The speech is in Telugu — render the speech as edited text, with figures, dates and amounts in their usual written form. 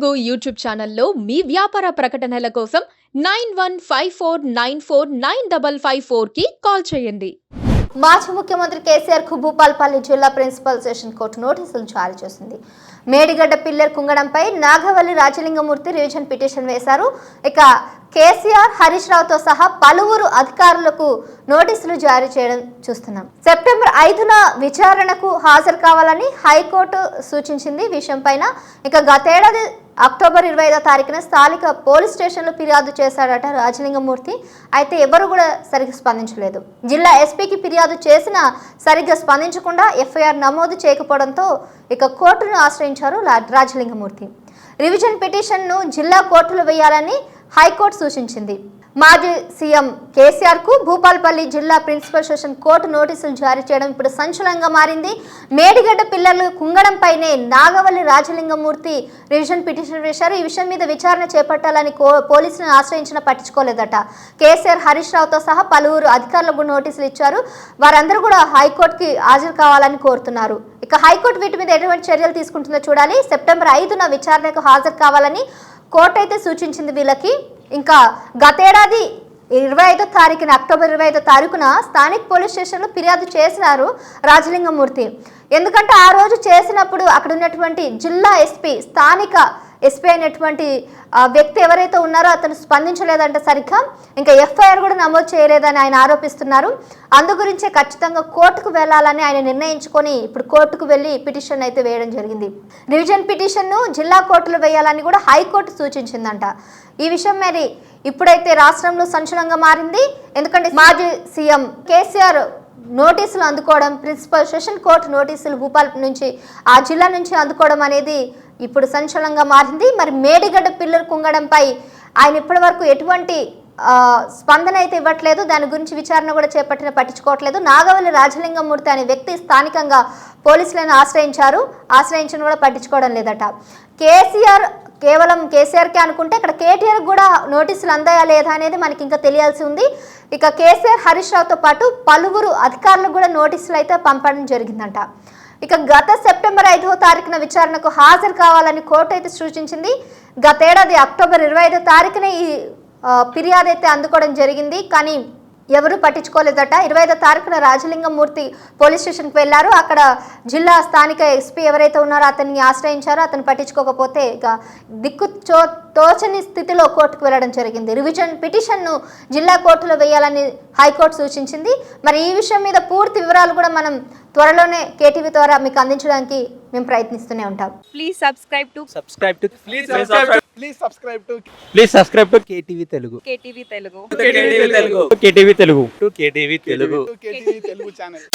తెలుగు యూట్యూబ్ ఛానల్లో మీ వ్యాపార ప్రకటనల కోసం 9154949554కి కాల్ చేయండి. మాజీ ముఖ్యమంత్రి కేసీఆర్ కు భూపాల్పల్లి జిల్లా ప్రిన్సిపల్ సెషన్ కోర్టు నోటీసులు జారీ చేసింది. మేడిగడ్డ పిల్లర్ కుంగడంపై నాగవల్లి రాజలింగమూర్తి రివిజన్ పిటిషన్ వేశారు. ఇక కేసీఆర్ హరీష్ రావుతో సహా పలువురు అధికారులకు నోటీసులు జారీ చేయడం చూస్తున్నాం. సెప్టెంబర్ 5న విచారణకు హాజరు కావాలని హైకోర్టు సూచించింది. విషయం పైన ఇక గతేడాది అక్టోబర్ 25వ తారీఖున స్థానిక పోలీస్ స్టేషన్లో ఫిర్యాదు చేశాడట రాజలింగమూర్తి. అయితే ఎవరు కూడా సరిగ్గా స్పందించలేదు. జిల్లా ఎస్పీకి ఫిర్యాదు చేసినా సరిగ్గా స్పందించకుండా ఎఫ్ఐఆర్ నమోదు చేయకపోవడంతో ఇక కోర్టును ఆశ్రయించారు రాజలింగమూర్తి. రివిజన్ పిటిషన్ను జిల్లా కోర్టులో వేయాలని హైకోర్టు సూచించింది. మాజీ సీఎం కేసీఆర్ కు భూపాల్పల్లి జిల్లా ప్రిన్సిపల్ సెషన్ కోర్టు నోటీసులు జారీ చేయడం ఇప్పుడు సంచలనంగా మారింది. మేడిగడ్డ పిల్లర్లు కుంగడంపైనే నాగవల్లి రాజలింగమూర్తి రివిజన్ పిటిషన్ వేశారు. ఈ విషయం మీద విచారణ చేపట్టాలని పోలీసులను ఆశ్రయించినా పట్టించుకోలేదట. కేసీఆర్ హరీష్ రావుతో సహా పలువురు అధికారులకు నోటీసులు ఇచ్చారు. వారందరూ కూడా హైకోర్టుకి హాజరు కావాలని కోరుతున్నారు. ఇక హైకోర్టు వీటి మీద ఎటువంటి చర్యలు తీసుకుంటుందో చూడాలి. సెప్టెంబర్ 5న విచారణకు హాజరు కావాలని కోర్టు అయితే సూచించింది వీళ్ళకి. ఇంకా గతేడాది 25వ తారీఖున అక్టోబర్ 25వ తారీఖున స్థానిక పోలీస్ స్టేషన్లో ఫిర్యాదు చేసినారు రాజలింగమూర్తి. ఎందుకంటే ఆ రోజు చేసినప్పుడు అక్కడ ఉన్నటువంటి జిల్లా ఎస్పీ స్థానిక ఎస్పీ అయినటువంటి వ్యక్తి ఎవరైతే ఉన్నారో అతను స్పందించలేదంటే సరిగ్గా, ఇంకా ఎఫ్ఐఆర్ కూడా నమోదు చేయలేదని ఆయన ఆరోపిస్తున్నారు. అందు గురించే ఖచ్చితంగా కోర్టుకు వెళ్ళాలని ఆయన నిర్ణయించుకొని ఇప్పుడు కోర్టుకు వెళ్ళి పిటిషన్ అయితే వేయడం జరిగింది. రివిజన్ పిటిషన్ను జిల్లా కోర్టులో వేయాలని కూడా హైకోర్టు సూచించిందంట. ఈ విషయం మరి ఇప్పుడైతే రాష్ట్రంలో సంచలనంగా మారింది. ఎందుకంటే మాజీ సీఎం కేసీఆర్ నోటీసులు అందుకోవడం, ప్రిన్సిపల్ సెషన్ కోర్టు నోటీసులు భూపాల్ నుంచి ఆ జిల్లా నుంచి అందుకోవడం అనేది ఇప్పుడు సంచలనంగా మారింది. మరి మేడిగడ్డ పిల్లర్ కుంగడంపై ఆయన ఇప్పటి వరకు ఎటువంటి స్పందన అయితే ఇవ్వట్లేదు. దాని గురించి విచారణ కూడా పట్టించుకోవట్లేదు. నాగవల్లి రాజలింగమూర్తి అనే వ్యక్తి స్థానికంగా పోలీసులను ఆశ్రయించిన కూడా పట్టించుకోవడం లేదట. కేవలం కేసీఆర్కే అనుకుంటే ఇక్కడ కేటీఆర్ కూడా నోటీసులు అందాయా లేదా అనేది మనకి ఇంకా తెలియాల్సి ఉంది. ఇక కేసీఆర్ హరీష్ రావుతో పాటు పలువురు అధికారులకు కూడా నోటీసులు అయితే పంపడం జరిగిందంట. ఇక గత సెప్టెంబర్ 5వ తారీఖున విచారణకు హాజరు కావాలని కోర్టు అయితే సూచించింది. గతేడాది అక్టోబర్ 25వ తారీఖున ఈ ఫిర్యాదు అయితే అందుకోవడం జరిగింది. కానీ ఎవరు పట్టించుకోలేదట. 25వ తారీఖున రాజలింగమూర్తి పోలీస్ స్టేషన్కి వెళ్ళారు. అక్కడ జిల్లా స్థానిక ఎస్పీ ఎవరైతే ఉన్నారో అతన్ని ఆశ్రయించారో. అతను పట్టించుకోకపోతే ఇక తోచని స్థితిలో కోర్టుకు వెళ్ళడం జరిగింది. రివిజన్ పిటిషన్ను జిల్లా కోర్టులో వేయాలని హైకోర్టు సూచించింది. మరి ఈ విషయం మీద పూర్తి వివరాలు కూడా మనం త్వరలోనే కేటీవీ ద్వారా మీకు అందించడానికి మేము ప్రయత్నిస్తూనే ఉంటాం. Please subscribe to KTV Telugu KTV Telugu channel.